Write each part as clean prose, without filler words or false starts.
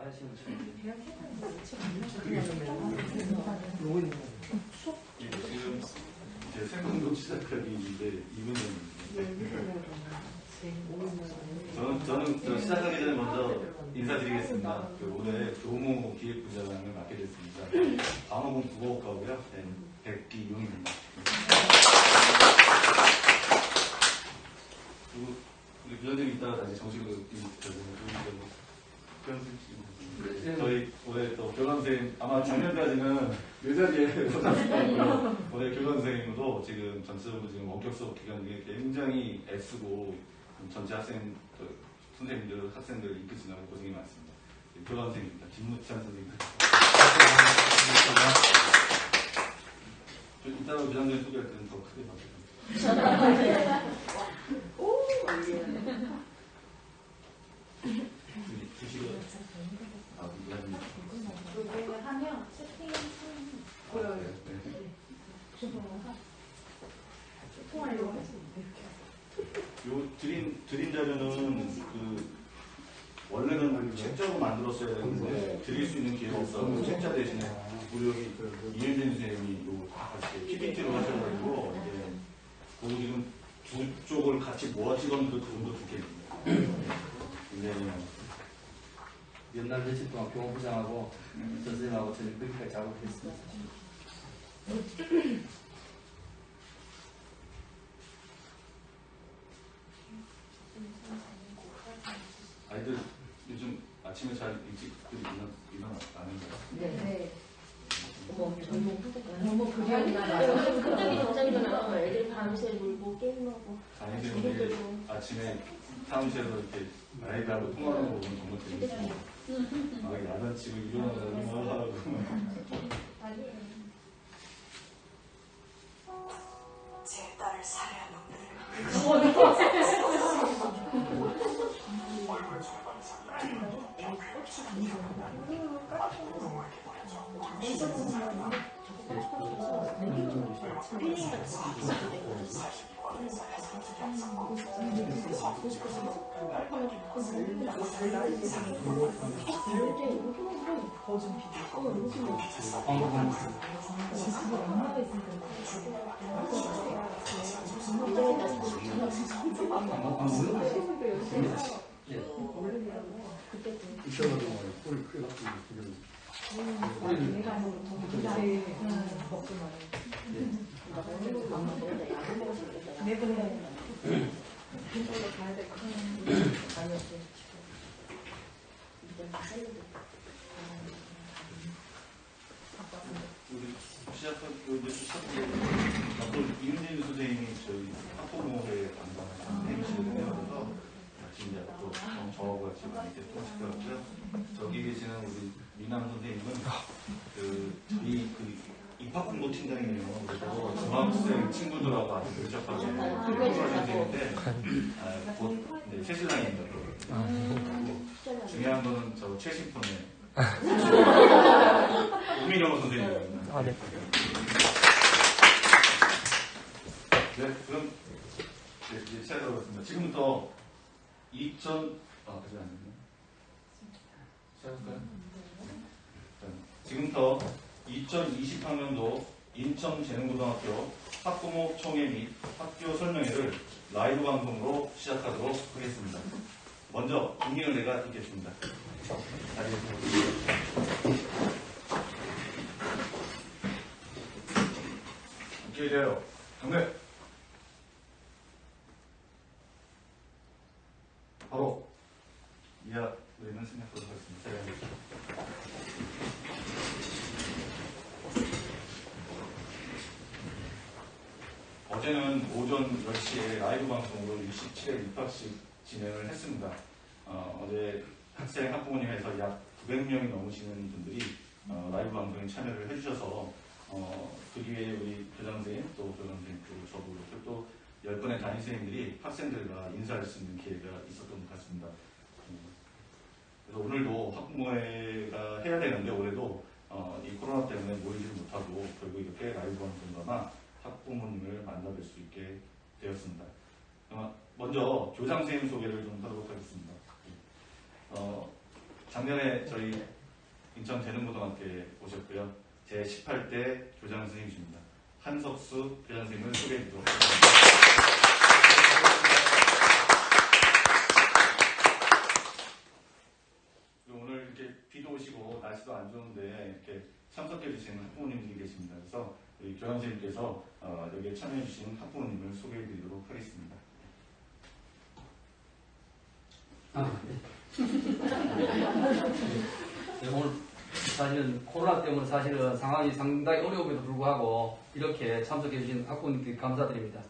지금 이제 생방송 시작하기 이제 2분 전입니다. 저는 시작하기 전에 먼저 인사드리겠습니다. 올해 교무 기획부장을 맡게 됐습니다. 방어공 국어학과고요. 백기용입니다. 그리고 우리 부장님이 이따가 다시 정식으로 저희 올해 또 교감선생님 아마 작년까지는 이 자리에 오셨었고요. 올해 교감선생님으로 지금 전체적으로 지금 원격 수업 기간 중에 굉장히 애쓰고 전체 학생 선생님들 학생들 이끄시느라고 고생이 많습니다. 교감선생님입니다. 김무찬 선생님. 이따가 부장님 소개할 때는 더 크게 봐주세요. 하면 채팅 보여요. 소통하려고 요 드린 자료는 원래는 책자로 만들었어야 되는데 드릴 수 있는 기회가 없어서 책자 대신에 우리 여기 이은진 선생님이 요 같이 PPT로 하셔가지고 이제 그 지금 두 쪽을 같이 모아 찍었는데 그분도 두 개입니다. 굉장히 연날 며칠 동안 교무부장하고 선생님하고 저희 그렇게까지 작업했습니다. 아이들 요즘 아침에 잘 일찍 일어나는가요? 네. 너무 그려이나 갑자기 정상이 나와서 애들 밤새 놀고 게임하고 담임선생님이 아침에 사무실에서 이렇게 아이들하고 통화하는 거 보면 정말 재밌어요. 야단치고 일어나고 하고. 제 딸을 살해한 놈들. 얼굴 절반을 살려주면 이은진 선생님이 저희 학부모회 담당하는 선생님이시거든요. 그래서 이제 또 저하고 같이 많이 소통시켰고요. 저기 계시는 우리 미남 선생님은 저희 입학 공부 팀장이에요. 그래서 중학생 친구들하고 아주 밀접하게 선생님인데 곧 새신랑입니다. 중요한 거는 저 최신폰에 우민영 선생님입니다. 네, 그럼 이제 시작해보겠습니다. 지금부터 그지 않나요? 시작할까요? 지금부터 2020학년도 인천재능고등학교 학부모 총회 및 학교 설명회를 라이브 방송으로 시작하도록 하겠습니다. 먼저 임명을 내가 읽겠습니다. 자리에서 이렇게 돼요. 경례. 바로 이하 우리는 생각하도록 하겠습니다. 어제는 오전 10시에 라이브 방송으로 67회 입학식 진행을 했습니다. 어제 학생 학부모님에서 약 900명이 넘으시는 분들이 라이브 방송에 참여를 해주셔서 그 뒤에 우리 교장선생님 또 교장선생님 그리고 저도 이렇게 또 10분의 담임선생님들이 학생들과 인사할 수 있는 기회가 있었던 것 같습니다. 그래서 오늘도 학부모회가 해야 되는데 올해도 이 코로나 때문에 모이지를 못하고 결국 이렇게 라이브 방송으로나 학부모님을 만나뵐 수 있게 되었습니다. 먼저 교장선생님 소개를 좀 하도록 하겠습니다. 작년에 저희 인천재능고등학교에 오셨고요. 제 18대 교장 선생님이십니다. 한석수 교장 선생님을 소개해 드리도록 하겠습니다. 그리고 오늘 이렇게 비도 오시고 날씨도 안 좋은데 이렇게 참석해 주시는 학부모님들이 계십니다. 그래서 우리 교장 선생님께서 여기에 참여해 주신 학부모님을 소개해 드리도록 하겠습니다. 네, 오늘 사실은 코로나 때문에 사실은 상황이 상당히 어려움에도 불구하고 이렇게 참석해 주신 학부모님께 감사드립니다.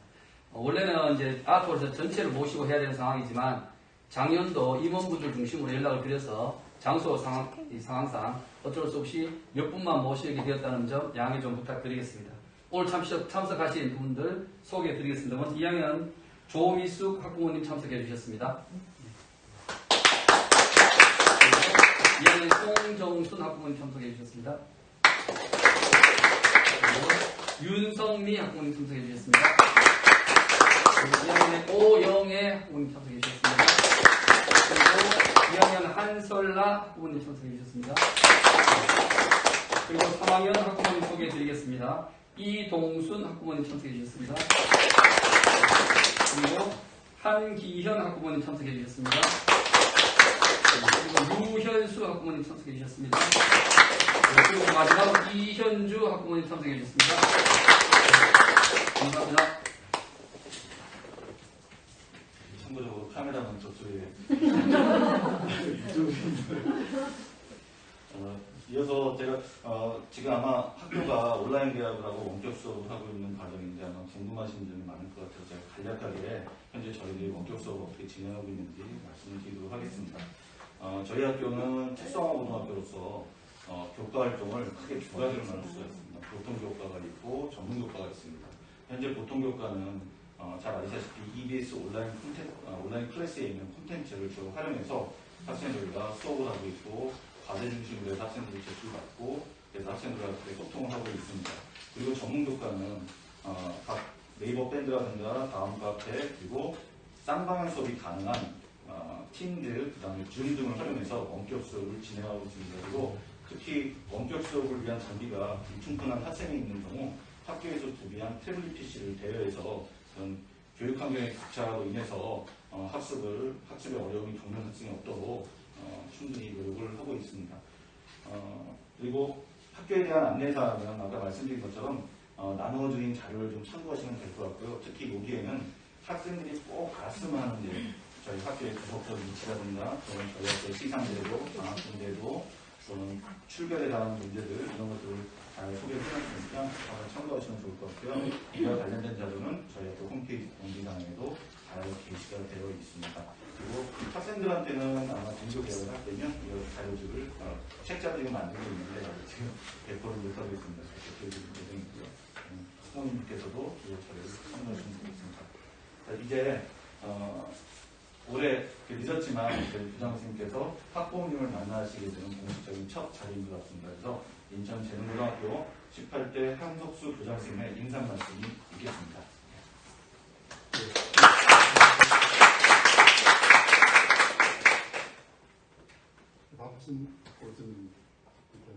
원래는 이제 아트홀에서 전체를 모시고 해야 되는 상황이지만 작년도 임원분들 중심으로 연락을 드려서 장소 상황상 어쩔 수 없이 몇 분만 모시게 되었다는 점 양해 좀 부탁드리겠습니다. 오늘 참석하신 분들 소개해 드리겠습니다. 먼저 2학년 조미숙 학부모님 참석해 주셨습니다. 2학년 송정순 학부모님 참석해 주셨습니다. 윤성미 학부모님 참석해 주셨습니다. 2학년 오영애 학부모님 참석해 주셨습니다. 그리고 2학년 한설라 학부모님 참석해 주셨습니다. 그리고 3학년 학부모님 소개해 드리겠습니다. 이동순 학부모님 참석해 주셨습니다. 그리고 한기현 학부모님 참석해 주셨습니다. 그리고 유현수 학부모님 참석해 주셨습니다. 그리고 마지막으로 이현주 학부모님 참석해 주셨습니다. 감사합니다. 참고적으로 카메라는 저쪽에 이어서 제가 지금 아마 학교가 온라인 개학을 하고 원격 수업을 하고 있는 과정인데 아마 궁금하신 점이 많을 것 같아서 제가 간략하게 현재 저희들이 원격 수업을 어떻게 진행하고 있는지 말씀드리도록 하겠습니다. 저희 학교는 특성화고등학교로서 교과 활동을 크게 두 가지로 나눌 수가 있습니다. 보통 교과가 있고 전문 교과가 있습니다. 현재 보통 교과는 잘 아시다시피 EBS 온라인 클래스에 있는 콘텐츠를 주로 활용해서 학생들과 수업을 하고 있고 과제 중심으로 해서 학생들이 제출을 받고 그래서 학생들과 소통을 하고 있습니다. 그리고 전문 교과는 각 네이버 밴드라든가 다음 카페 그리고 쌍방향 수업이 가능한 팀즈, 그 다음에 줌 등을 활용해서 원격 수업을 진행하고 있습니다. 그리고 특히 원격 수업을 위한 장비가 불충분한 학생이 있는 경우 학교에서 구비한 태블릿 PC를 대여해서 그런 교육 환경의 격차로 인해서 학습에 어려움이 겪는 학생이 없도록 충분히 노력을 하고 있습니다. 그리고 학교에 대한 안내사항은 아까 말씀드린 것처럼 나누어드린 자료를 좀 참고하시면 될 것 같고요. 특히 여기에는 학생들이 꼭 알았으면 하는 일, 저희 학교의 구석적인 위치라든가 또는 저희 학교의 시상제도, 장학금제도 또는 출결에 대한 문제들 이런 것들을 잘 소개를 해놨으니까 참고하시면 좋을 것 같고요. 이와 관련된 자료는 저희 학교 홈페이지 공지사항에도 잘 게시가 되어 있습니다. 그리고 학생들한테는 아마 등교 계약을 할 때면 이 자료들을 책자들이 만들고 있는데 지금 배포를 못하고 있습니다. 배포를 예정이고요. 부모님께서도 이 자료를 참고하시면 되겠습니다. 자, 이제 올해 늦었지만 저희 부장 선생님께서 학부모님을 만나시게 되는 공식적인 첫 자리인 것 같습니다. 그래서 인천재능고등학교 18대 한석수 부장 선생님의 인사 말씀이 있겠습니다. 바쁘신 요즘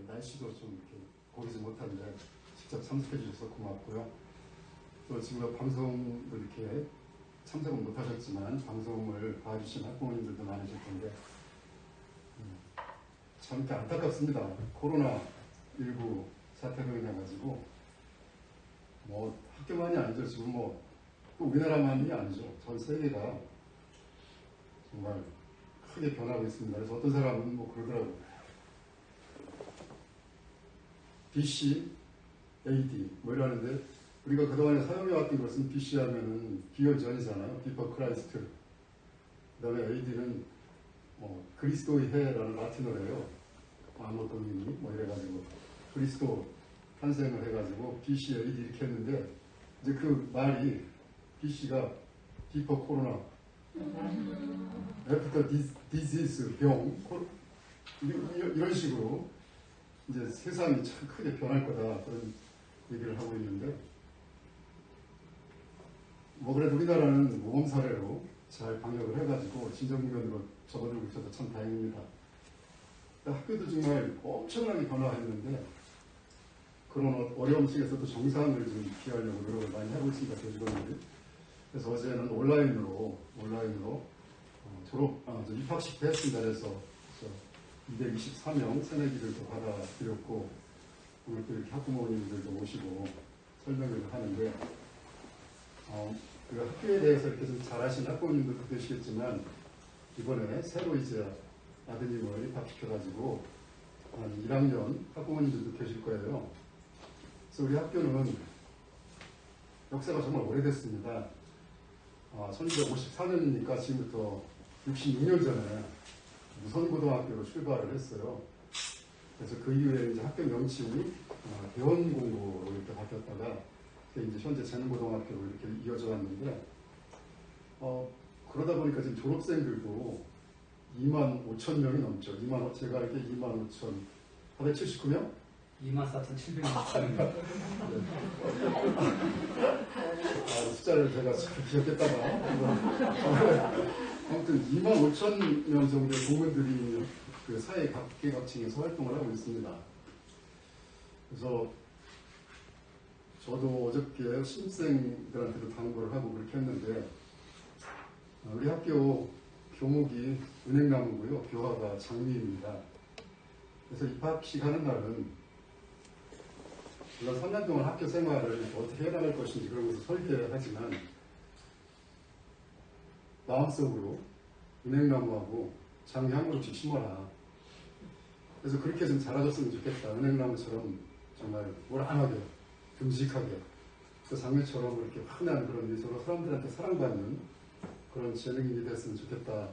날씨도 좀 이렇게 보이지 못한데 직접 참석해 주셔서 고맙고요. 또 지금 방송도 이렇게 참석은 못하셨지만 방송을 봐주신 학부모님들도 많으실 텐데 참 이렇게 안타깝습니다. 코로나19 사태로 인해 가지고 뭐 학교만이 아니죠. 지금 뭐 또 우리나라만이 아니죠. 전 세계가 정말 크게 변하고 있습니다. 그래서 어떤 사람은 뭐 그러더라고요. BC, AD 뭐 이러는데 우리가 그동안에 사용해왔던 것은 BC 하면은 기여전이잖아요. 비퍼 크라이스트. 그 다음에 AD는 그리스도의 해라는 라틴어래요. 아무 동인이 뭐 이래가지고 그리스도 탄생을 해가지고 BC, AD 이렇게 했는데 이제 그 말이 BC가 비퍼 코로나 애프터 디지스 병 이런 식으로 이제 세상이 참 크게 변할 거다 그런 얘기를 하고 있는데 뭐 그래도 우리나라는 모범 사례로 잘 방역을 해가지고 진정국면으로 접어들고 있어서 참 다행입니다. 학교도 정말 엄청나게 변화했는데 그런 어려움 속에서도 정상을 좀 기하려고 노력을 많이 하고 있습니다. 교직원들이. 그래서 어제는 온라인으로 입학식도 했습니다. 그래서 224명 새내기들도 받아들였고 오늘 또 이렇게 학부모님들도 모시고 설명을 하는데 그 학교에 대해서 이렇게 좀 잘 아시는 학부모님들도 계시겠지만 이번에 새로 이제 아드님을 입학시켜가지고 한 1학년 학부모님들도 계실 거예요. 그래서 우리 학교는 역사가 정말 오래됐습니다. 1954년이니까 지금부터 66년 전에 무선고등학교로 출발을 했어요. 그래서 그 이후에 이제 학교 명칭이 대원공고로 이렇게 바뀌었다가 이제 현재 재능고등학교로 이렇게 이어져 왔는데 그러다 보니까 지금 졸업생들도 25,000명이 넘죠. 제가 알기에 25,479명? 24,700명. 숫자를 제가 잘 기억했다가 아무튼 25,000명 정도의 공무원들이 그 사회 각계각층에서 활동을 하고 있습니다. 그래서 저도 어저께 신입생들한테도 당부를 하고 그렇게 했는데 우리 학교 교목이 은행나무고요. 교화가 장미입니다. 그래서 입학식 하는 날은 물론 3년 동안 학교 생활을 어떻게 해나갈 것인지 그런 것을 설계하지만 마음속으로 은행나무하고 장미 한 그루씩 심어라. 그래서 그렇게 좀 자라줬으면 좋겠다. 은행나무처럼 정말 모란하게 듬직하게 그 장미처럼 이렇게 환한 그런 미소로 사람들한테 사랑받는 그런 재능인이 됐으면 좋겠다.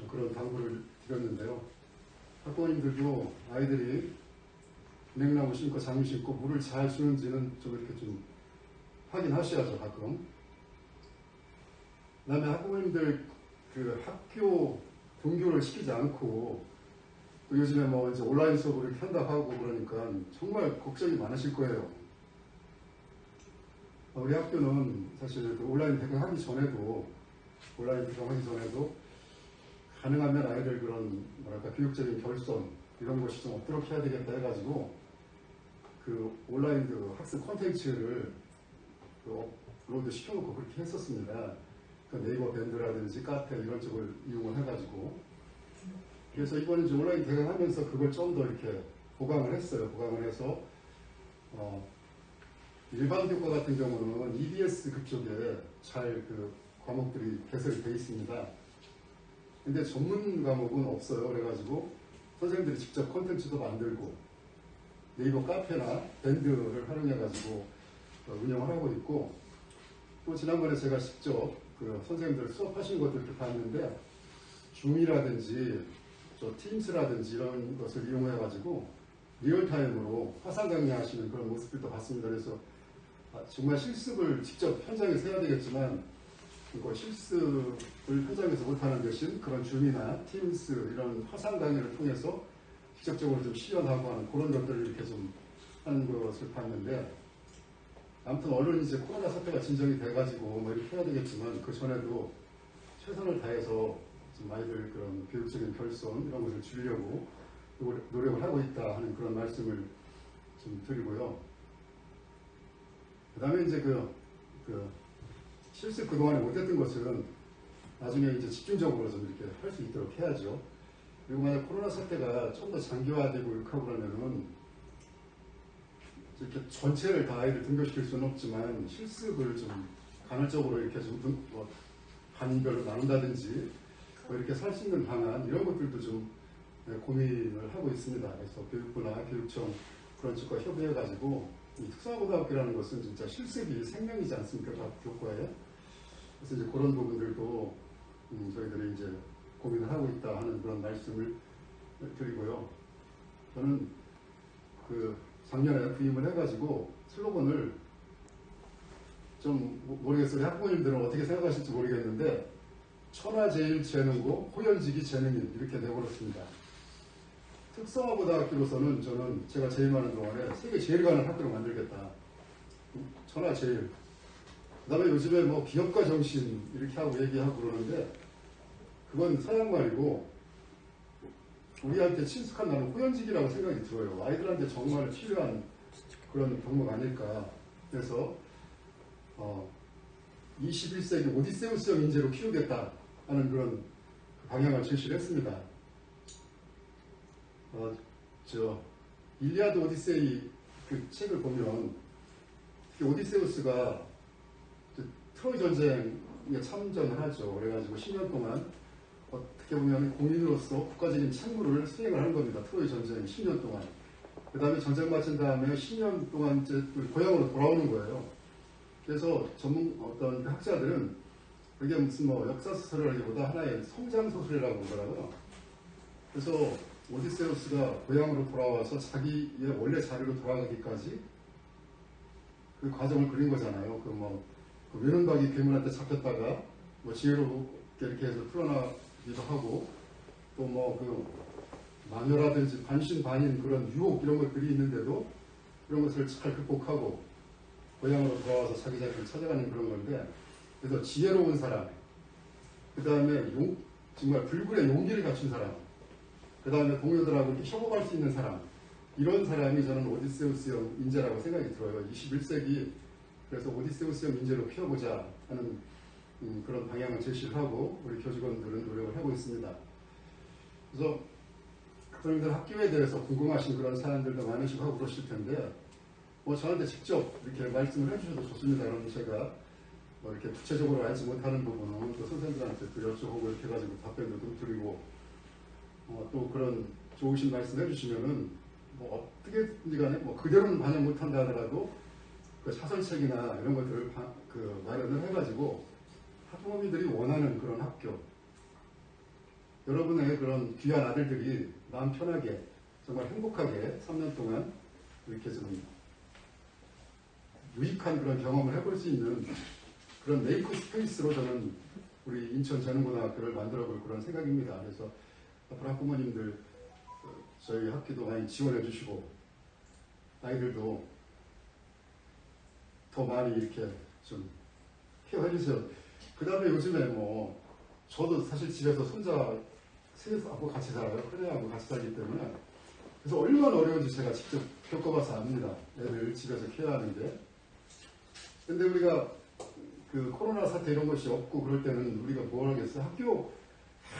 그런 당부를 드렸는데요. 학부모님들도 아이들이 은행나무 심고 장미 심고 물을 잘 주는지는 좀 이렇게 좀 확인하셔야죠, 가끔. 그 다음에 학부모님들 그 학교 등교를 시키지 않고 또 요즘에 뭐 이제 온라인 수업을 이렇게 한다고 하고 그러니까 정말 걱정이 많으실 거예요. 우리 학교는 사실 온라인 대강하기 전에도 가능하면 아이들 그런 뭐랄까 교육적인 결손 이런 것이 좀 어떻게 해야 되겠다 해가지고 그 온라인 그 학습 콘텐츠를 업로드 시켜놓고 그렇게 했었습니다. 그 네이버 밴드라든지 카페 이런 쪽을 이용을 해가지고 그래서 이번에 이제 온라인 대강하면서 그걸 좀 더 이렇게 보강을 했어요. 보강을 해서 일반 교과 같은 경우는 EBS 그쪽에 잘 그 과목들이 개설이 되어 있습니다. 근데 전문 과목은 없어요. 그래가지고 선생님들이 직접 콘텐츠도 만들고 네이버 카페나 밴드를 활용해가지고 운영을 하고 있고 또 지난번에 제가 직접 그 선생님들 수업하신 것들 이렇게 봤는데 줌이라든지 팀스라든지 이런 것을 이용해가지고 리얼타임으로 화상 강의하시는 그런 모습들도 봤습니다. 그래서 정말 실습을 직접 현장에서 해야 되겠지만 그거 실습을 현장에서 못하는 대신 그런 줌이나 팀스 이런 화상 강의를 통해서 직접적으로 좀 실현하고 하는 그런 것들을 이렇게 좀 하는 것을 봤는데 아무튼 얼른 이제 코로나 사태가 진정이 돼가지고 뭐 이렇게 해야 되겠지만 그 전에도 최선을 다해서 좀 아이들 그런 교육적인 결손 이런 것을 주려고 노력을 하고 있다 하는 그런 말씀을 좀 드리고요. 그 다음에 이제 실습 그동안에 못했던 것은 나중에 이제 집중적으로 좀 이렇게 할 수 있도록 해야죠. 그리고 만약 코로나 사태가 좀 더 장기화되고 이렇게 하고 그러면은 이렇게 전체를 다 아이들 등교시킬 수는 없지만 실습을 좀 간헐적으로 이렇게 좀 반별로 나눈다든지 뭐 이렇게 살 수 있는 방안 이런 것들도 좀 고민을 하고 있습니다. 그래서 교육부나 교육청 그런 쪽과 협의해가지고 이 특성화고등학교라는 것은 진짜 실습이 생명이지 않습니까? 교과에. 그래서 이제 그런 부분들도 저희들이 이제 고민을 하고 있다 하는 그런 말씀을 드리고요. 저는 그 작년에 부임을 해가지고 슬로건을 좀 모르겠어요. 우리 학부모님들은 어떻게 생각하실지 모르겠는데 천하제일재능고 호연지기 재능인 이렇게 내버렸습니다. 특성화고등학교로서는 저는 제가 재임하는 동안에 세계 제일 가는 학교를 만들겠다. 천하제일. 그 다음에 요즘에 뭐 기업가 정신 이렇게 하고 얘기하고 그러는데 그건 서양말이고 우리한테 친숙한 나는 호연직이라고 생각이 들어요. 아이들한테 정말 필요한 그런 덕목 아닐까. 그래서 21세기 오디세우스형 인재로 키우겠다 하는 그런 방향을 제시를 했습니다. 일리아드 오디세이 그 책을 보면 오디세우스가 트로이 전쟁에 참전을 하죠. 그래가지고 10년 동안 어떻게 보면 공인으로서 국가적인 책무를 수행을 한 겁니다. 트로이 전쟁 10년 동안. 그 다음에 전쟁 마친 다음에 10년 동안 이제 고향으로 돌아오는 거예요. 그래서 어떤 학자들은 그게 무슨 역사소설이라기보다 하나의 성장소설이라고 그러더라고요. 그래서 오디세우스가 고향으로 돌아와서 자기의 원래 자리로 돌아가기까지 그 과정을 그린 거잖아요. 그 외눈박이 괴물한테 잡혔다가 지혜롭게 이렇게 해서 풀어나기도 하고 또 마녀라든지 반신반인 그런 유혹 이런 것들이 있는데도 그런 것을 잘 극복하고 고향으로 돌아와서 자기 자리를 찾아가는 그런 건데, 그래서 지혜로운 사람, 그 다음에 정말 불굴의 용기를 갖춘 사람, 그 다음에 동료들하고 이렇게 협업할 수 있는 사람, 이런 사람이 저는 오디세우스형 인재라고 생각이 들어요. 21세기 그래서 오디세우스형 인재로 키워보자 하는 그런 방향을 제시를 하고 우리 교직원들은 노력을 하고 있습니다. 그래서 그분들 학교에 대해서 궁금하신 그런 사람들도 많으시고 하고 그러실 텐데 저한테 직접 이렇게 말씀을 해주셔도 좋습니다. 그럼 제가 이렇게 구체적으로 알지 못하는 부분은 또 선생님들한테 또 여쭤보고 이렇게 해가지고 답변도 좀 드리고 또 그런 좋으신 말씀 해주시면은 어떻게든지 간에 그대로는 반영 못한다 하더라도 그 사설책이나 이런 것들을 마련을 해가지고 학부모님들이 원하는 그런 학교, 여러분의 그런 귀한 아들들이 마음 편하게 정말 행복하게 3년 동안 이렇게 좀 유익한 그런 경험을 해볼 수 있는 그런 메이크 스페이스로 저는 우리 인천 재능고등학교를 만들어 볼 그런 생각입니다. 그래서 앞으로 학부모님들 저희 학교도 많이 지원해 주시고 아이들도 더 많이 이렇게 좀 케어해 주세요. 그 다음에 요즘에 저도 사실 집에서 손자 셋하고 같이 살아요. 큰애하고 같이 살기 때문에. 그래서 얼마나 어려운지 제가 직접 겪어봐서 압니다. 애들 집에서 케어하는 게. 근데 우리가 그 코로나 사태 이런 것이 없고 그럴 때는 우리가 뭘 하겠어요? 학교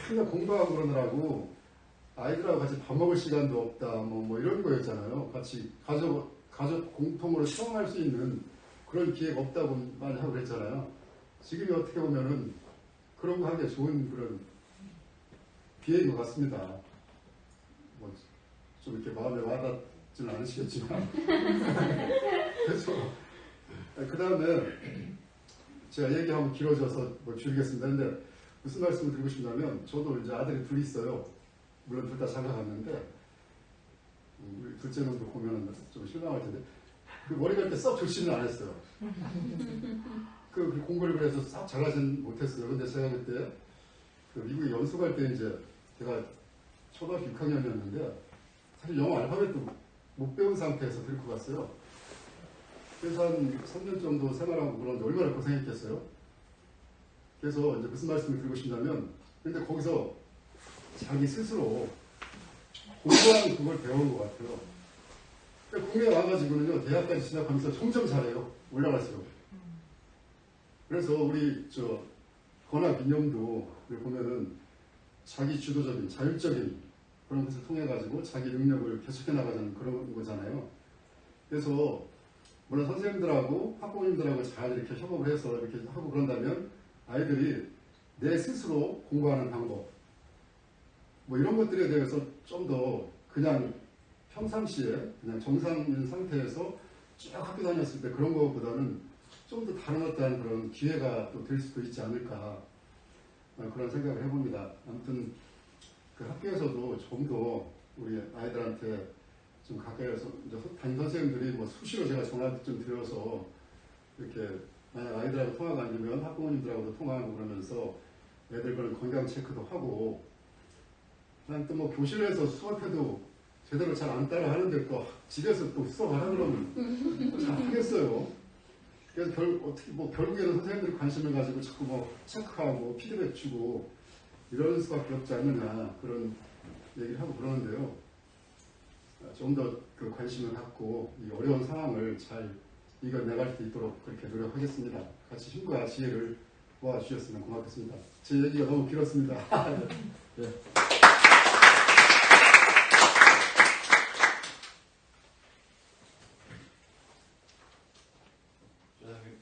그냥 공부하고 그러느라고 아이들하고 같이 밥 먹을 시간도 없다 이런 거였잖아요. 같이 가족 공통으로 체험할 수 있는 그런 기회가 없다고 많이 하고 그랬잖아요. 지금이 어떻게 보면은 그런 거 하기에 좋은 그런 기회인 것 같습니다. 좀 이렇게 마음에 와닿지는 않으시겠지만. 그래서 그 다음에 제가 얘기하면 길어져서 줄이겠습니다. 근데 무슨 말씀을 드리고 싶냐면 저도 이제 아들이 둘이 있어요. 물론 둘 다 장가갔는데 우리 둘째 놈도 보면 좀 실망할 텐데 그 머리 갈 때 썩 좋지는 않았어요. 그 공부를 그래서 싹 잘하진 못했어요. 근데 제가 그때 그 미국에 연수 갈 때 이제 제가 초등학교 6학년이었는데 사실 영어 알파벳도 못 배운 상태에서 데리고 갔어요. 그래서 한 3년 정도 생활하고 그러는데 얼마나 고생했겠어요. 그래서 이제 무슨 말씀을 드리고 싶냐면 근데 거기서 자기 스스로 공부하는 그걸 배우는 것 같아요. 그러니까 국내에 와가지고는요 대학까지 진학하면서 점점 잘해요. 올라갈수록. 그래서 우리 권학 이념도 보면은 자기 주도적인 자율적인 그런 것을 통해 가지고 자기 능력을 계속해 나가자는 그런 거잖아요. 그래서 물론 선생님들하고 학부모님들하고 잘 이렇게 협업을 해서 이렇게 하고 그런다면 아이들이 내 스스로 공부하는 방법 이런 것들에 대해서 좀 더 그냥 평상시에 그냥 정상인 상태에서 쭉 학교 다녔을 때 그런 것보다는 좀 더 다른 어떤 그런 기회가 또 될 수도 있지 않을까 그런 생각을 해봅니다. 아무튼 그 학교에서도 좀 더 우리 아이들한테 좀 가까이서 담임 선생님들이 수시로 제가 전화 좀 드려서 이렇게 만약 아이들하고 통화가 안 되면 학부모님들하고도 통화하고 그러면서 애들 그런 건강 체크도 하고 난 또 교실에서 수업해도 제대로 잘 안 따라 하는데 또 집에서 또 수업하라 그러면 잘 하겠어요. 그래서 결국에는 선생님들이 관심을 가지고 자꾸 체크하고 피드백 주고 이럴 수밖에 없지 않느냐 그런 얘기를 하고 그러는데요. 좀 더 그 관심을 갖고 이 어려운 상황을 잘 이겨내갈 수 있도록 그렇게 노력하겠습니다. 같이 힘과 지혜를 모아주셨으면 고맙겠습니다. 제 얘기가 너무 길었습니다. 네.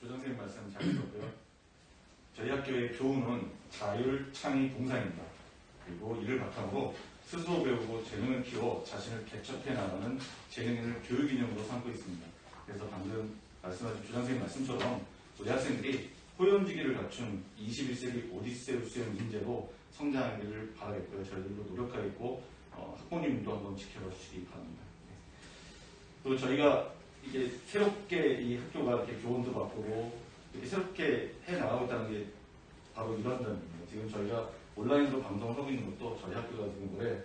조정생님 말씀 잘 들었고요. 저희 학교의 교훈은 자율, 창의, 봉사입니다. 그리고 이를 바탕으로 스스로 배우고 재능을 키워 자신을 개척해 나가는 재능인을 교육 이념으로 삼고 있습니다. 그래서 방금 말씀하신 조장생님 말씀처럼 우리 학생들이 호연지기를 갖춘 21세기 오디세우스형 인재로 성장하기를 바라겠고요. 저희들도 노력하겠고 학부모님도 한번 지켜봐 주시기 바랍니다. 또 저희가 이게 새롭게 이 학교가 이렇게 교훈도 바꾸고 이렇게 새롭게 해 나가고 있다는 게 바로 이런 점입니다. 지금 저희가 온라인으로 방송을 하고 있는 것도 저희 학교가 지금 올해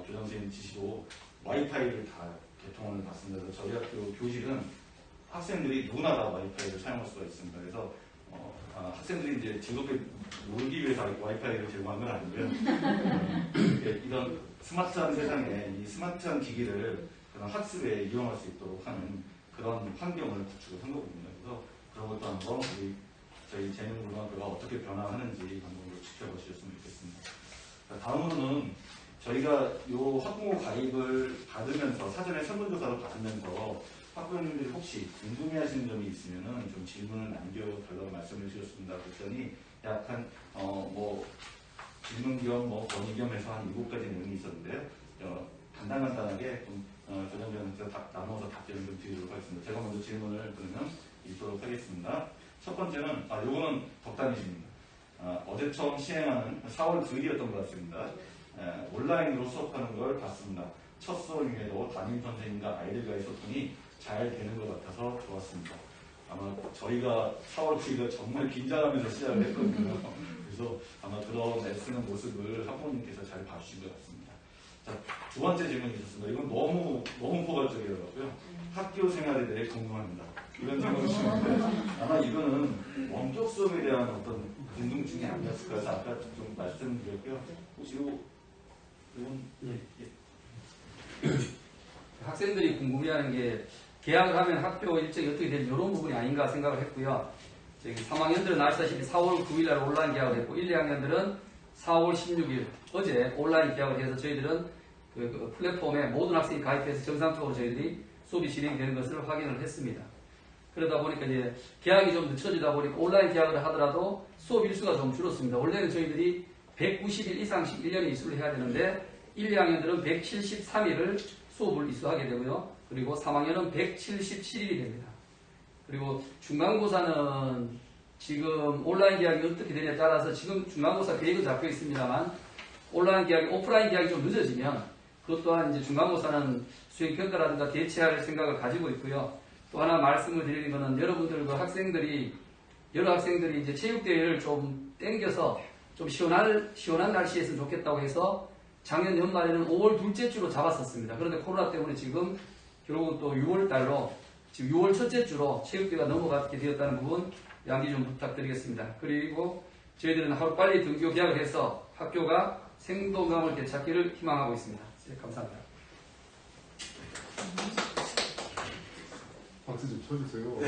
교장선생님 지시로 와이파이를 다 개통을 받습니다. 그래서 저희 학교 교실은 학생들이 누구나 다 와이파이를 사용할 수가 있습니다. 그래서 학생들이 이제 즐겁게 놀기 위해서 와이파이를 제공한 건 아니고요. 이런 스마트한 세상에 이 스마트한 기기를 그런 학습에 이용할 수 있도록 하는 그런 환경을 구축을 한 거거든요. 그래서 그런 것도 한번 우리 저희 재능문화교가 어떻게 변화하는지 한번 지켜보셨으면 좋겠습니다. 다음으로는 저희가 이 학부모 가입을 받으면서 사전에 설문조사를 받으면서 학부모님들이 혹시 궁금해하시는 점이 있으면 좀 질문을 남겨달라고 말씀을 주셨습니다. 그랬더니 약 한 질문 겸 건의 겸 해서 한 7가지 내용이 있었는데요. 간단하게 좀 조정전에서 나눠서 답변을 좀 드리도록 하겠습니다. 제가 먼저 질문을 그러면 읽도록 하겠습니다. 첫 번째는 요거는 덕담이십니다. 어제 처음 시행하는 4월 9일이었던 것 같습니다. 온라인으로 수업하는 걸 봤습니다. 첫 수업임에도 담임 선생님과 아이들과의 소통이 잘 되는 것 같아서 좋았습니다. 아마 저희가 4월 9일을 정말 긴장하면서 시작을 했거든요. 그래서 아마 그런 애쓰는 모습을 학부모님께서 잘 봐주신 것 같습니다. 자, 두 번째 질문이 있었습니다. 이건 너무 포괄적이더라고요. 학교 생활에 대해 궁금합니다. 이런 질문을 주시는데 아마 이거는 원격 수업에 대한 어떤 궁금증이 아니었을까 해서 아까 좀 말씀드렸고요. 혹시 이건 학생들이 궁금해하는 게 개학을 하면 학교 일정이 어떻게 되는지 이런 부분이 아닌가 생각을 했고요. 3학년들은 아시다시피 4월 9일날 온라인 개학을 했고 1, 2학년들은 4월 16일 어제 온라인 개학을 해서 저희들은 그 플랫폼에 모든 학생이 가입해서 정상적으로 저희들이 수업이 진행되는 것을 확인을 했습니다. 그러다 보니까 이제 개학이 좀 늦춰지다 보니까 온라인 개학을 하더라도 수업 일수가 좀 줄었습니다. 원래는 저희들이 190일 이상씩 1년에 이수를 해야 되는데 1, 2학년들은 173일을 수업을 이수하게 되고요. 그리고 3학년은 177일이 됩니다. 그리고 중간고사는 지금 온라인 개학이 어떻게 되냐에 따라서 지금 중간고사 계획은 잡혀 있습니다만 온라인 개학이 오프라인 개학이 좀 늦어지면 그것 또한 이제 중간고사는 수행평가라든가 대체할 생각을 가지고 있고요. 또 하나 말씀을 드리는 것은 여러분들과 여러 학생들이 이제 체육대회를 좀 땡겨서 좀 시원한 날씨에서 좋겠다고 해서 작년 연말에는 5월 둘째 주로 잡았었습니다. 그런데 코로나 때문에 지금 결국은 또 6월 달로 지금 6월 첫째 주로 체육대회가 넘어가게 되었다는 부분 양해 좀 부탁드리겠습니다. 그리고 저희들은 하루 빨리 등교 개학을 해서 학교가 생동감을 되찾기를 희망하고 있습니다. 네, 감사합니다. 박수 좀 쳐주세요.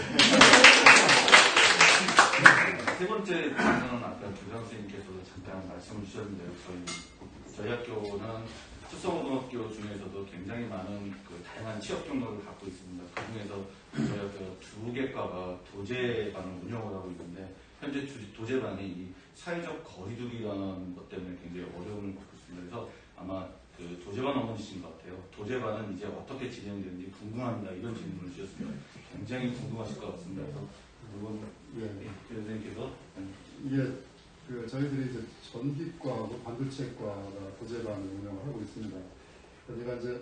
세 번째 질문은 아까 교장 선생님께서도 잠깐 말씀을 주셨는데요. 저희 학교는 특성고등학교 중에서도 굉장히 많은 다양한 취업 경로를 갖고 있습니다. 그 중에서 저희 학교 2개 과가 도제반을 운영을 하고 있는데 현재 도제반이 이 사회적 거리두기라는 것 때문에 굉장히 어려움을 겪고 있습니다. 그래서 아마 도제반 어머니신 것 같아요. 도제반은 이제 어떻게 진행되는지 궁금합니다. 이런 질문을 주셨습니다. 굉장히 궁금하실 것 같습니다. 그래서 이건 교수님께서 이게 저희들이 이제 전기과하고 반도체과가 도제반을 운영을 하고 있습니다. 제가 이제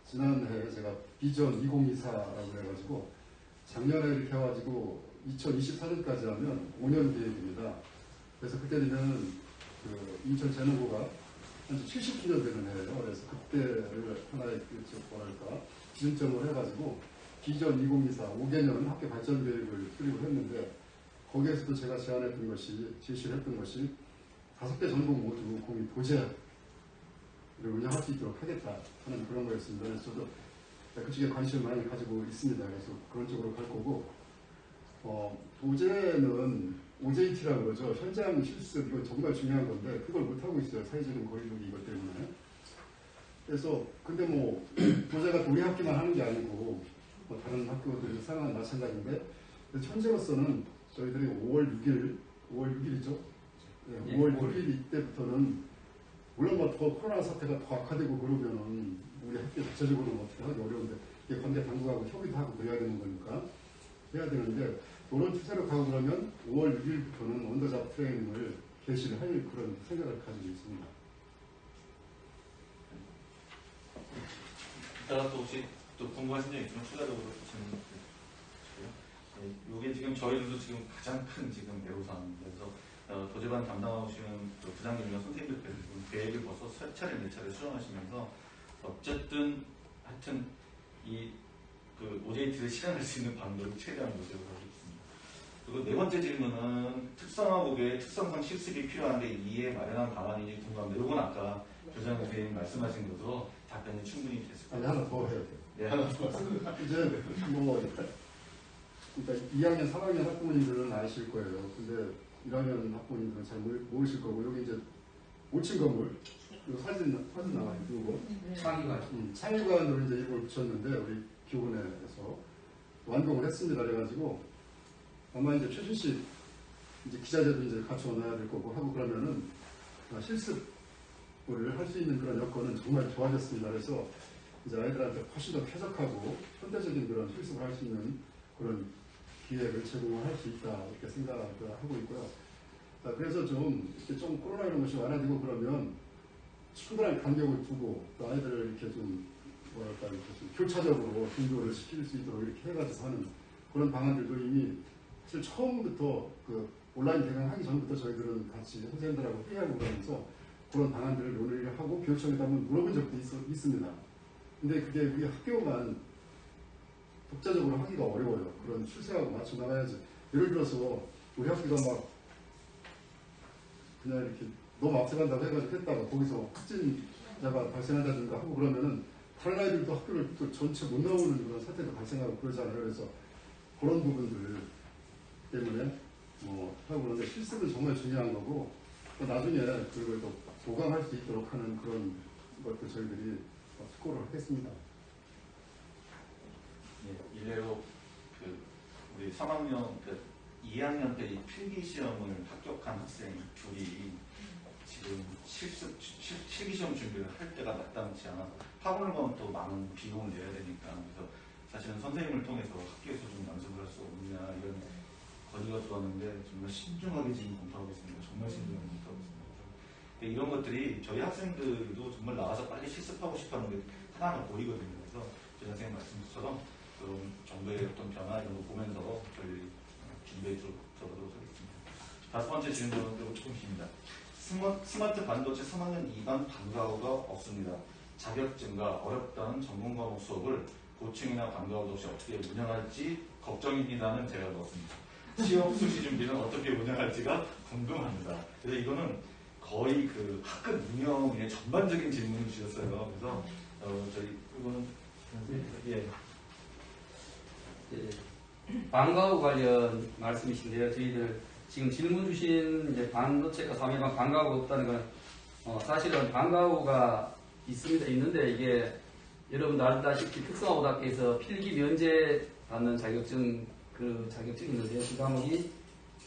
지난해 제가 비전 2024라고 해가지고 작년에 이렇게 해가지고 2024년까지 하면 5년 계획입니다. 그래서 그때 되면 인천재능고가 한 70주년 되는 해예요. 그래서 그때를 하나의 기준점으로 해가지고 비전 2024 5개년 학교 발전 계획을 수립을 했는데 거기에서도 제가 제시를 했던 것이 5개 전공 모두 공이 도제 그리고 운영할 수 있도록 하겠다 하는 그런 거였습니다. 그래서 저도 그쪽에 관심을 많이 가지고 있습니다. 그래서 그런 쪽으로 갈 거고, 도제는 OJT라고 그러죠. 현장 실습, 이거 정말 중요한 건데 그걸 못하고 있어요. 사회적인 거리두기 이것 때문에. 그래서 근데 뭐 도제가 우리 학교만 하는 게 아니고 뭐 다른 학교들 상황은 마찬가지인데, 현재로서는 저희들이 5월 6일이죠. 네, 5월 6일 이때부터는 물론 뭐 더 코로나 사태가 더 악화되고 그러면은 우리 학교 자체적으로는 어떻게 하기 어려운데, 이게 관계 당국하고 협의도 하고 그래야 되는 거니까 해야 되는데, 그런 추세로 가고 그러면 5월 6일부터는 언더잡 트레이닝을 개시를 할 그런 생각을 가지고 있습니다. 이따가 또 혹시 또 궁금하신 점 있으면 추가적으로 질문 주세요. 이게 지금 저희들도 지금 가장 큰 지금 애로사항입니다. 그래서 도제반 담당하시는 부장님이나 선생님들께서 지금 계획을 벌써 3차례, 4차례 수정하시면서 어쨌든 하여튼 그 OJT를 실현할 수 있는 방법을 최대한 노력을 하고 있습니다. 그리고 네 번째 질문은 특성화국의 특성상 실습이 필요한데 이에 마련한 방안인지 궁금합니다. 이건 아까 교장 선생님 말씀하신 것으로 답변이 충분히 됐을 아니, 겁니다. 하나 더 해야 돼요. 네, 하나 더. 이제 뭐 그러니까 2학년, 3학년 학부모님들은 아실 거예요. 근데 1학년 학부모님들은 잘 모르실 거고, 여기 이제 5층 건물, 요 사진 나와요. 이거 창의관으로 이제 이걸 붙였는데 우리 교원에서 완공을 했습니다. 그래가지고 아마 이제 최신식 이제 기자재도 이제 갖춰놔야 될 거고 하고, 그러면은 실습을 할 수 있는 그런 여건은 정말 좋아졌습니다. 그래서 이제 아이들한테 훨씬 더 쾌적하고 현대적인 그런 실습을 할 수 있는 그런 기회를 제공할 수 있다 이렇게 생각을 하고 있고요. 그래서 좀 코로나 이런 것이 완화되고 그러면 충분한 간격을 두고 또 아이들을 이렇게 좀 뭐랄까 이렇게 좀 교차적으로 등교를 시킬 수 있도록 이렇게 해가지고 하는 그런 방안들도 이미 사실 처음부터 그 온라인 개강하기 전부터 저희들은 같이 선생님들하고 회의하고 그러면서 그런 방안들을 논의를 하고 교육청에다 한번 물어본 적도 있습니다. 근데 그게 우리 학교만 독자적으로 하기가 어려워요. 그런 추세하고 맞춰 나가야지. 예를 들어서 우리 학교가 막 그냥 이렇게 너무 앞서간다고 해가지고 했다가 거기서 확진자가 발생한다든가 하고 그러면은 다른 아이들도 학교를 또 전체 못 나오는 그런 사태가 발생하고 그러잖아요. 그래서 그런 부분들 때문에 뭐 하고 그런데 실습은 정말 중요한 거고, 또 나중에 그걸 또 보강할 수 있도록 하는 그런 것도 저희들이 스코어를 하겠습니다. 예, 일례로 우리 3학년 2학년 때 이 필기 시험을 합격한 학생 둘이 지금 실기 시험 준비를 할 때가 마땅치 않아서 학원을 가면 또 많은 비용을 내야 되니까, 그래서 사실은 선생님을 통해서 학교에서 좀 연습을 할 수 없느냐 이런 건의가 들어왔는데 정말 신중하게 지금 검토하고 있습니다. 정말 신중하게 검토하고 있습니다. 이런 것들이 저희 학생들도 정말 나가서 빨리 실습하고 싶어하는 게 하나하나 보이거든요. 그래서 조 선생님 말씀처럼 그런 정부의 어떤 변화 이런 거 보면서 저희 준비해 들어가도록 하겠습니다. 5번째 질문은 조금 깁니다. 스마트 반도체 3학년 2반 방과후가 없습니다. 자격증과 어렵다는 전문 과목 수업을 고층이나 방과후 없이 어떻게 운영할지 걱정입니다는 제가 넣었습니다. 취업 수시 준비는 어떻게 운영할지가 궁금합니다. 그래서 이거는 거의 그 학급 운영의 전반적인 질문을 주셨어요. 그래서 저희 이거는 예. 방과후 관련 말씀이신데요. 저희들 지금 질문 주신 이제 반도체과 3일반 방과후가 없다는 건 사실은 방과후가 있는데 이게 여러분도 아시다시피 특성화고등학교에서 필기 면제 받는 자격증 그 자격증이 있는데요. 그 과목이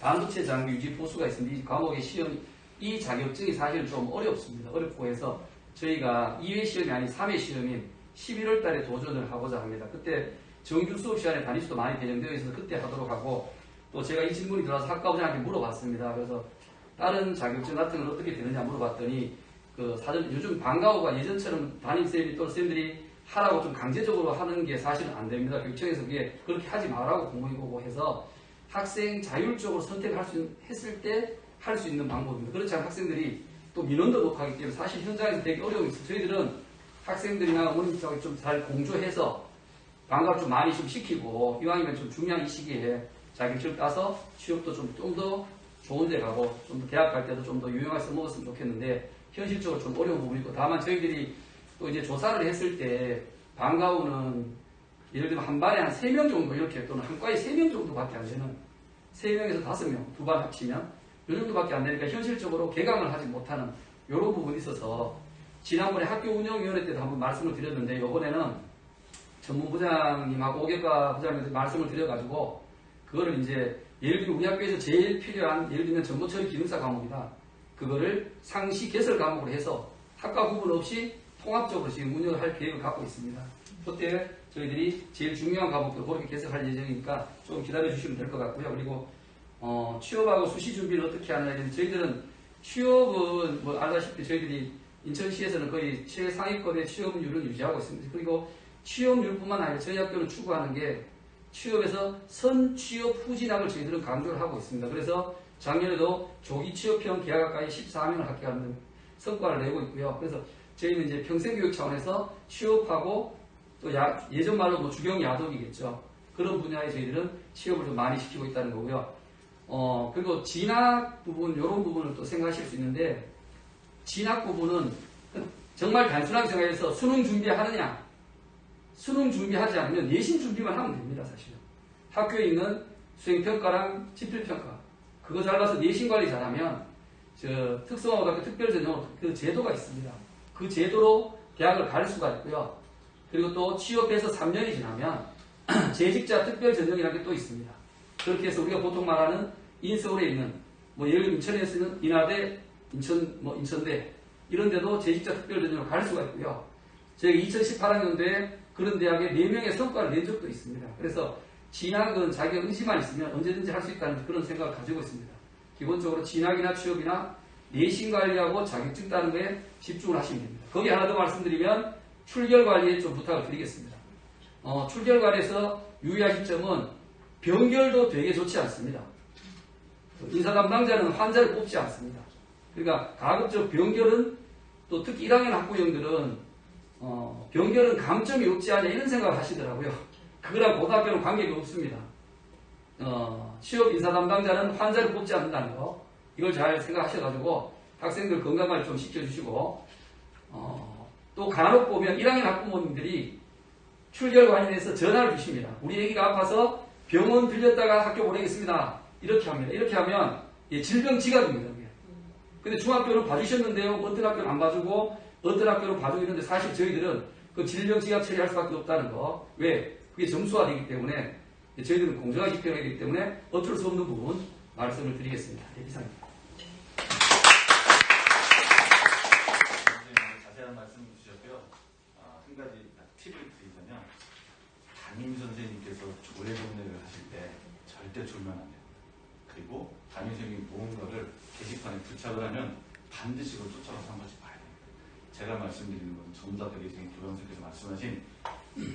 반도체 장비 유지 보수가 있습니다. 이 과목의 시험 이 자격증이 사실 좀 어렵습니다. 어렵고 해서 저희가 2회 시험이 아닌 3회 시험인 11월 달에 도전을 하고자 합니다. 그때 정규 수업 시간에 단위수도 많이 배정되어 있어서 그때 하도록 하고, 또 제가 이 질문이 들어와서 학과부장한테 물어봤습니다. 그래서 다른 자격증 같은 건 어떻게 되느냐 물어봤더니 사실 요즘 방과후가 예전처럼 담임쌤이 또 쌤들이 하라고 좀 강제적으로 하는 게 사실은 안 됩니다. 교육청에서 그게 그렇게 하지 말라고 공문이 오고 해서 학생 자율적으로 선택을 했을 때 할 수 있는 방법입니다. 그렇지 않은 학생들이 또 민원도 못하기 때문에 사실 현장에서 되게 어려움이 있어요. 저희들은 학생들이나 어머님들하고 좀 잘 공조해서 방과를 좀 많이 좀 시키고, 이왕이면 좀 중요한 이 시기에 자격증을 따서 취업도 좀 더 좋은 데 가고, 좀 더 대학 갈 때도 좀 더 유용하게 써먹었으면 좋겠는데, 현실적으로 좀 어려운 부분이 있고, 다만 저희들이 또 이제 조사를 했을 때 방과후는 예를 들면 한 반에 한 3명 정도 이렇게, 또는 한 과에 3명 정도밖에 안 되는, 3명에서 5명, 두 반 합치면 이 정도밖에 안 되니까 현실적으로 개강을 하지 못하는 이런 부분이 있어서, 지난번에 학교운영위원회 때도 한번 말씀을 드렸는데, 이번에는 전문부장님하고 오개과 부장님한테 말씀을 드려가지고, 그거를 이제 예를 들면 우리 학교에서 제일 필요한, 예를 들면 정보처리 기능사 과목이다. 그거를 상시 개설 과목으로 해서 학과 구분 없이 통합적으로 지금 운영을 할 계획을 갖고 있습니다. 그때 저희들이 제일 중요한 과목들을 그렇게 개설할 예정이니까 좀 기다려 주시면 될 것 같고요. 그리고 취업하고 수시 준비를 어떻게 하느냐. 저희들은 취업은 뭐 알다시피 저희들이 인천시에서는 거의 최상위권의 취업률을 유지하고 있습니다. 그리고 취업률뿐만 아니라 저희 학교는 추구하는 게 취업에서 선취업 후진학을 저희들은 강조를 하고 있습니다. 그래서 작년에도 조기 취업형 계약학과에 14명을 합격하는 성과를 내고 있고요. 그래서 저희는 이제 평생교육 차원에서 취업하고 또 예전 말로 뭐 주경야독이겠죠. 그런 분야에 저희들은 취업을 좀 많이 시키고 있다는 거고요. 그리고 진학 부분, 이런 부분을 또 생각하실 수 있는데, 진학 부분은 정말 단순하게 생각해서 수능 준비하느냐, 수능 준비하지 않으면 내신 준비만 하면 됩니다, 사실은. 학교에 있는 수행평가랑 지필평가, 그거 잘 봐서 내신 관리 잘하면, 특성화고등학교 특별전형 그 제도가 있습니다. 그 제도로 대학을 갈 수가 있고요. 그리고 또 취업해서 3년이 지나면 재직자 특별전형이라는 게 또 있습니다. 그렇게 해서 우리가 보통 말하는 인서울에 있는, 뭐 예를 들면 인천에서는 인하대, 인천대, 이런 데도 재직자 특별전형으로 갈 수가 있고요. 저희가 2018학년도에 그런 대학에 4명의 성과를 낸 적도 있습니다. 그래서 진학은 자기가 의지만 있으면 언제든지 할 수 있다는 그런 생각을 가지고 있습니다. 기본적으로 진학이나 취업이나 내신 관리하고 자격증 따는 거에 집중을 하시면 됩니다. 거기 하나 더 말씀드리면 출결 관리에 좀 부탁을 드리겠습니다. 출결 관리에서 유의하실 점은 병결도 되게 좋지 않습니다. 인사 담당자는 환자를 뽑지 않습니다. 그러니까 가급적 병결은, 또 특히 1학년 학부형들은 병결은 감점이 없지 않냐 이런 생각을 하시더라고요. 그거랑 고등학교는 관계가 없습니다. 취업 인사 담당자는 환자를 뽑지 않는다는 거, 이걸 잘 생각하셔가지고 학생들 건강관리 좀 시켜주시고, 또 간혹 보면 1학년 학부모님들이 출결 관련해서 전화를 주십니다. 우리 애기가 아파서 병원 들렸다가 학교 보내겠습니다. 이렇게 합니다. 이렇게 하면 질병 지각입니다. 근데 중학교는 봐주셨는데요, 어떤 학교는 안 봐주고 어떤 학교는 봐주고 있는데, 사실 저희들은 그 질병 지각 처리할 수밖에 없다는 거. 왜? 그게 점수화되기 때문에, 저희들은 공정하게 집행해야 되기 때문에 어쩔 수 없는 부분 말씀을 드리겠습니다. 이상입니다. 자세한 말씀 주셨고요. 한 가지 팁을 드리자면, 담임 선생님께서 조례 정리를 하실 때 절대 졸면 안 됩니다. 그리고 담임 선생님이 무언가를 게시판에 부착을 하면 반드시 그걸 쫓아가서 한 번씩 봐야 됩니다. 제가 말씀드리는 건 전부 다 지금 교장선생님께서 말씀하신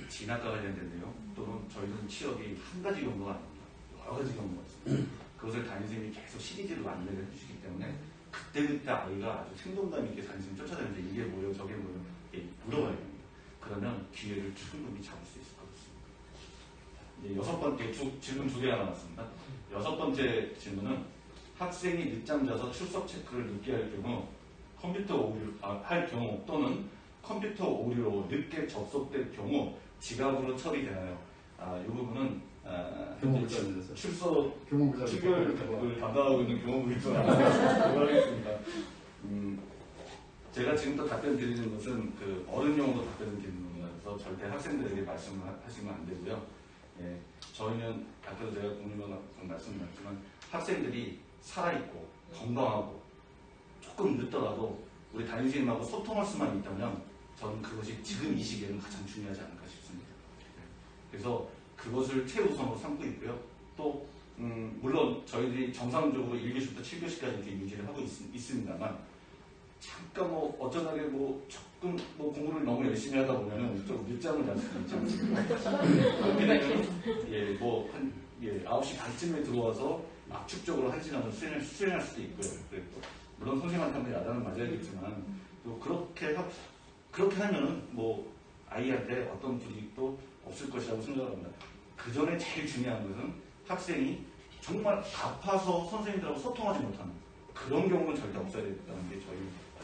진학과 관련된데요. 또는 저희는 취업이 한 가지 경우가 아닙니다. 여러 가지 경우가 있습니다. 그것을 담임 선생님이 계속 시리즈로 안내를 해주시기 때문에 그때그때 아이가 아주 생동감 있게 담임 선생님 쫓아다니면서 이게 뭐예요, 저게 뭐예요, 물어봐야 됩니다. 그러면 기회를 충분히 잡을 수 있을 것 같습니다. 이제 6번째 질문 2개 하나 남았습니다. 6번째 질문은, 학생이 늦잠 자서 출석 체크를 늦게 할 경우, 컴퓨터 오류 할 경우, 또는 컴퓨터 오류로 늦게 접속될 경우 지각으로 처리되나요? 이 부분은 출석 출결을 담당하고 있는 교무부에서 하겠습니다. 제가 지금부터 답변 드리는 것은 그 어른용으로 답변을 드리는 겁니다. 그래서 절대 학생들에게 말씀을 하시면 안 되고요. 예, 저희는 아까도 제가 공유가 말씀드렸지만 학생들이 살아있고 건강하고 조금 늦더라도 우리 담임선생님하고 소통할 수만 있다면 저는 그것이 지금 이 시기에는 가장 중요하지 않을까 싶습니다. 그래서 그것을 최우선으로 삼고 있고요. 또 물론 저희들이 정상적으로 1교시부터 7교시까지 이렇게 유지를 하고 있습니다만, 잠깐 뭐 어쩌다 조금 공부를 너무 열심히 하다 보면은 좀 늦잠을 잘 수도 있지 않습니까? 그렇게 되면 9시 반쯤에 들어와서 압축적으로 1시간을 수행할 수도 있고요. 물론 선생님한테 야단은 맞아야겠지만, 또 그렇게 하면은 뭐 아이한테 어떤 불이익도 없을 것이라고 생각합니다. 그 전에 제일 중요한 것은 학생이 정말 아파서 선생님들하고 소통하지 못하는 그런 경우는 절대 없어야 된다는 게 저희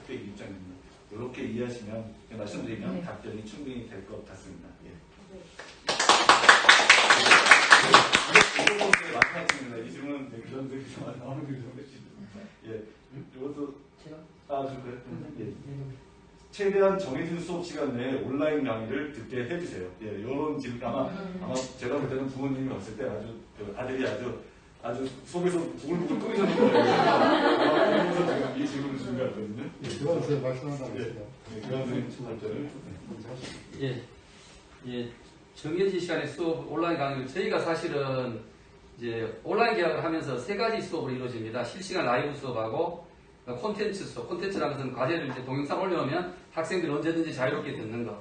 학교의 입장입니다. 이렇게 이해하시면 말씀드리면 네. 답변이 충분히 될 것 같습니다. 예. 이것도 마지막 질문입니다. 이 질문은 그런데 나오는 게 좀 예, 이것도 제가? 그래요? 예. 최대한 정해진 수업 시간 내에 온라인 강의를 듣게 해주세요. 예, 이런 질문 아마 제가 볼 때는 부모님이 봤을 때 아주 아들이 아주 속에서 부글부글 끓이셨는 거예요. 그래서 지금 이 질문을 준비했거든요. 그건 제가 말씀하다 예. 했습니다. 교환선생님 답변을. 예, 예, 정해진 시간에 수업 온라인 강의 저희가 사실은 이제 온라인 계약을 하면서 3가지 수업으로 이루어집니다. 실시간 라이브 수업하고 콘텐츠 수업. 콘텐츠라는 것은 과제를 이제 동영상 올려놓으면 학생들이 언제든지 자유롭게 듣는 것.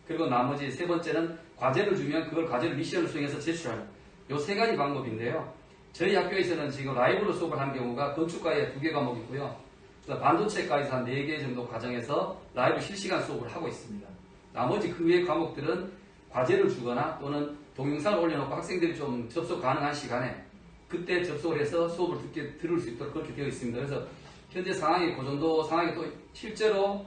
그리고 나머지 3번째는 과제를 주면 그걸 과제를 미션을 수행해서 제출하는. 요 3가지 방법인데요. 저희 학교에서는 지금 라이브로 수업을 하는 경우가 건축과에 2개 과목이 있고요. 반도체과에서 한 4개 정도 과정에서 라이브 실시간 수업을 하고 있습니다. 나머지 그 외의 과목들은 과제를 주거나 또는 동영상을 올려놓고 학생들이 좀 접속 가능한 시간에 그때 접속을 해서 수업을 들을 수 있도록 그렇게 되어 있습니다. 그래서 현재 상황이 그 정도 상황이 또 실제로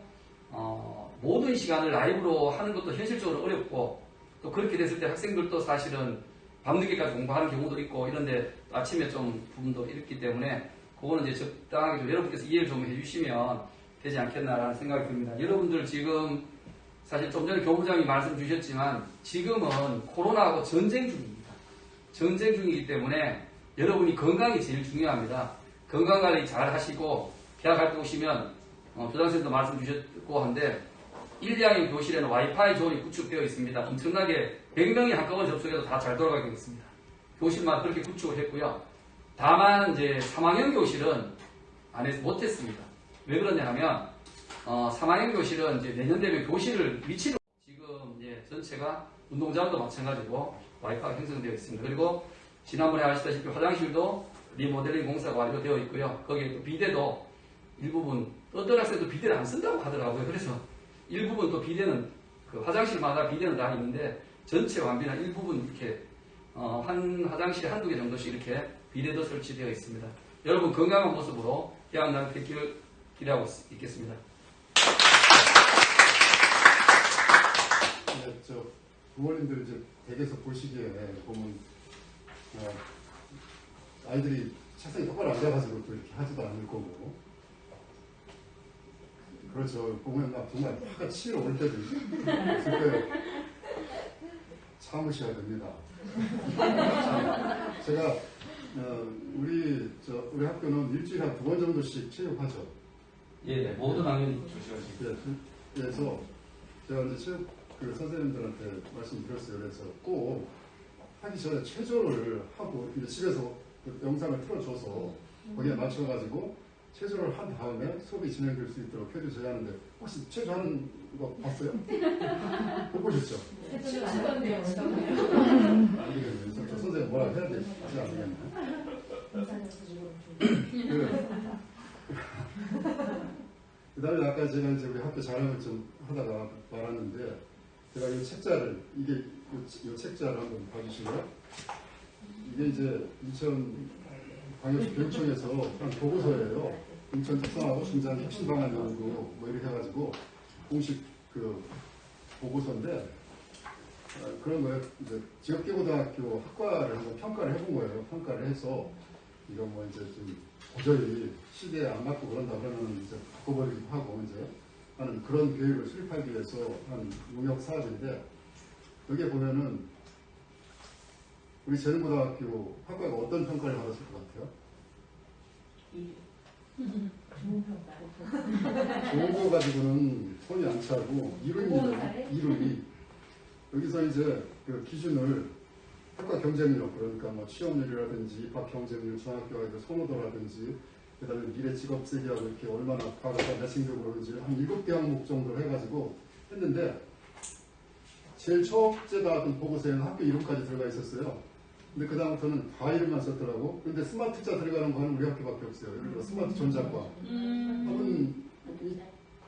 모든 시간을 라이브로 하는 것도 현실적으로 어렵고 또 그렇게 됐을 때 학생들도 사실은 밤늦게까지 공부하는 경우도 있고 이런데 아침에 좀 부분도 있기 때문에 그거는 이제 적당하게 좀 여러분께서 이해를 좀 해주시면 되지 않겠나라는 생각이 듭니다. 여러분들 지금 사실 좀 전에 교부장이 말씀 주셨지만 지금은 코로나하고 전쟁 중입니다. 전쟁 중이기 때문에 여러분이 건강이 제일 중요합니다. 건강관리 잘 하시고 대학할 때 오시면 교장선생님도 말씀 주셨고 한데 1, 2학년 교실에는 와이파이 존이 구축되어 있습니다. 엄청나게 100명이 한꺼번에 접속해도 다 잘 돌아가게 있습니다. 교실만 그렇게 구축을 했고요. 다만 이제 3학년 교실은 못했습니다. 왜 그러냐 하면 3학년 교실은 이제 내년 되면 교실을 위치로 지금 이제 전체가 운동장도 마찬가지로 와이파이가 형성되어 있습니다. 그리고 지난번에 아시다시피 화장실도 리모델링 공사가 완료되어 있고요. 거기에 또 비대도 일부분 어떤 학생도 비대를 안 쓴다고 하더라고요. 그래서 일부분 또 비대는 그 화장실마다 비대는 다 있는데 전체 완비는 일부분 이렇게 한 화장실에 한두 개 정도씩 이렇게 비대도 설치되어 있습니다. 여러분 건강한 모습으로 대학날 되기를 기대하고 있겠습니다. 네, 저 부모님들 이제 댁에서 보시기에 보면 아이들이 책상에 똑바로 앉아가지고 또 이렇게 하지도 않을 거고 그렇죠. 보면 막 정말 화가 치러 올 때도 있을 거예요. 참으셔야 됩니다. 제가 우리 학교는 일주일에 한 2번 정도씩 체육하죠. 예, 모든 학년이 그래서 제가 이제 체육 선생님들한테 말씀드렸어요. 그래서 꼭 하기 전에 체조를 하고 이제 집에서 그 영상을 틀어줘서 거기에 맞춰가지고 체조를 한 다음에 수업이 진행될 수 있도록 해주셔야 하는데 혹시 체조하는 거 봤어요? 못 보셨죠? 해주는 안 되는데요. 안 되겠네요. 저 선생님 뭐라 해야 될지 안 되겠네. 그 다음에 아까 제가 이제 우리 학교 자랑을 좀 하다가 말았는데 제가 이 책자를 이 책자를 한번 봐주시고요. 이게 이제 인천광역시 교육청에서 한 보고서예요. 인천 특성화고 중장 혁신 방안 연구 뭐 이렇게 해가지고 공식 그 보고서인데 그런 거예요. 이제 지역계고등학교 학과를 한번 평가를 해본 거예요. 평가를 해서 이거 뭐 이제 좀 도저히 시대에 안 맞고 그런다 그러면 이제 바꿔버리기도 하고 이제 하는 그런 교육을 수립하기 위해서 한 용역 사업인데 여기에 보면은 우리 재능고등학교 학과가 어떤 평가를 받았을 것 같아요? 좋은 평가. 좋은 거 가지고는 손이 안 차고 이론입니다. 이론이 여기서 이제 그 기준을 학과 경쟁력 그러니까 뭐 취업률이라든지 입학 경쟁률, 중학교 아이들 선호도라든지 그다음에 미래 직업 세계하고 이렇게 얼마나 과거가 매칭되고 그런지 한 7개 항목 정도 해가지고 했는데 제일 첫째 나왔던 보고서에는 학교 이름까지 들어가 있었어요. 근데 그 다음부터는 다 이름만 썼더라고. 근데 스마트자 들어가는 거는 우리 학교밖에 없어요. 예를 들어 스마트 전자과. 하면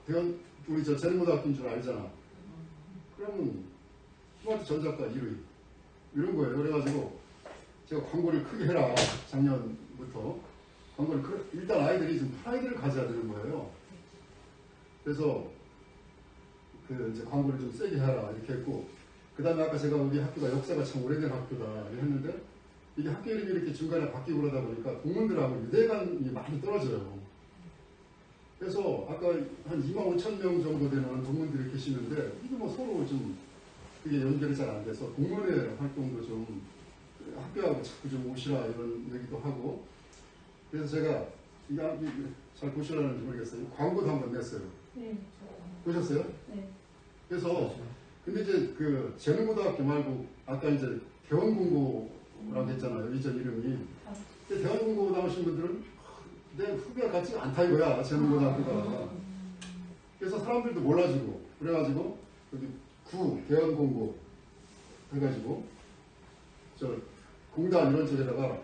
대원 우리 저 재능고등학교인 줄 알잖아. 그러면 스마트 전자과 1위 이런 거예요. 그래가지고 제가 광고를 크게 해라 작년부터 광고를 일단 아이들이 좀 프라이드를 가져야 되는 거예요. 그래서 그 이제 광고를 좀 세게 하라 이렇게 했고, 그 다음에 아까 제가 우리 학교가 역사가 참 오래된 학교다 했는데, 이게 학교 이름이 이렇게 중간에 바뀌고 그러다 보니까 동문들하고 유대감이 많이 떨어져요. 그래서 아까 한 25,000명 정도 되는 동문들이 계시는데, 이게 뭐 서로 좀 그게 연결이 잘 안 돼서 동문회 활동도 좀 학교하고 자꾸 좀 오시라 이런 얘기도 하고, 그래서 제가 이게 잘 보시라는지 모르겠어요. 광고도 한번 냈어요. 네. 보셨어요? 네. 그래서 근데 이제 그 재능고등학교 말고 아까 이제 대원공고라고 했잖아요. 이전 이름이. 근데 대원공고 나오신 분들은 내 후배가 같지 않다 이거야. 재능고등학교가. 그래서 사람들도 몰라주고 그래가지고 여기 구 대원공고 해가지고 저 공단 이런 쪽에다가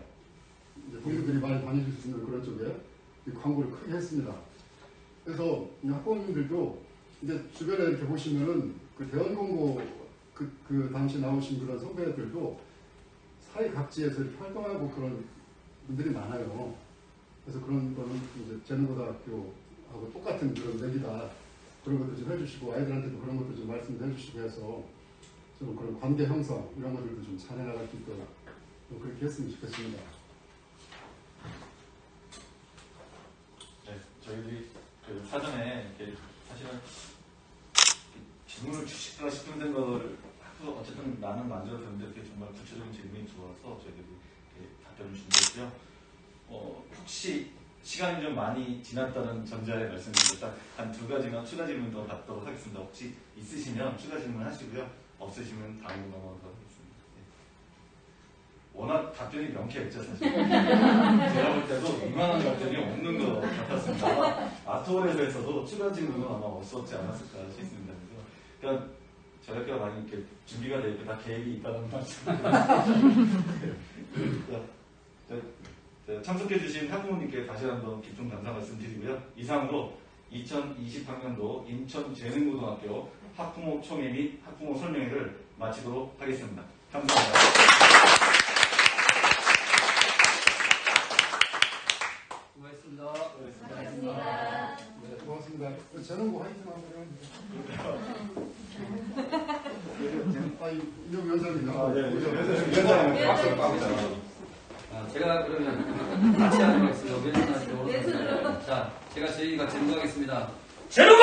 이제 동료들이 많이 다니실 수 있는 그런 쪽에 이 광고를 크게 했습니다. 그래서 학부모님들도 이제 주변에 이렇게 보시면은 그 대원공고 그 당시 나오신 그런 선배들도 사회 각지에서 이렇게 활동하고 그런 분들이 많아요. 그래서 그런 거는 이제 재능고등학교하고 똑같은 그런 얘기다. 그런 것도 좀 해주시고 아이들한테도 그런 것도 좀 말씀도 해주시고 해서 좀 그런 관계 형성 이런 것들도 좀 잘 해나갈 수 있도록 좀 그렇게 했으면 좋겠습니다. 네, 저희들이 그 사전에 이렇게 사실은 질문을 주실까 싶은 걸 어쨌든 나는 만들어졌는데 그게 정말 구체적인 질문이 들어와서 저희들이 이렇게 답변을 준비했고요. 혹시 시간이 좀 많이 지났다는 전제하에 말씀드립니다. 한 2가지만 추가 질문 더 받도록 하겠습니다. 혹시 있으시면 추가 질문 하시고요. 없으시면 다음으로 넘어가도록 하겠습니다. 네. 워낙 답변이 명쾌했죠, 사실. 제가 볼 때도 이만한 답변이 없는 것 같았습니다. 아트월에서도 추가 질문은 아마 없었지 않았을까 싶습니다. 그러니까 저희 학교가 많이 이렇게 준비가 되어 있고 다 계획이 있다는 말씀입니다. 참석해주신 학부모님께 다시 한번 깊은 감사 말씀드리고요. 이상으로 2020학년도 인천재능고등학교 학부모 총회 및 학부모 설명회를 마치도록 하겠습니다. 감사합니다. 수고하셨습니다. 고맙습니다. 네, 고맙습니다. 재능고 화이팅 한번 해요. 이명 위원장입니다. 위원장님. 제가 그러면 같이 하도록 하겠습니다. 자, 제가 저희가 진행하겠습니다. 재능고!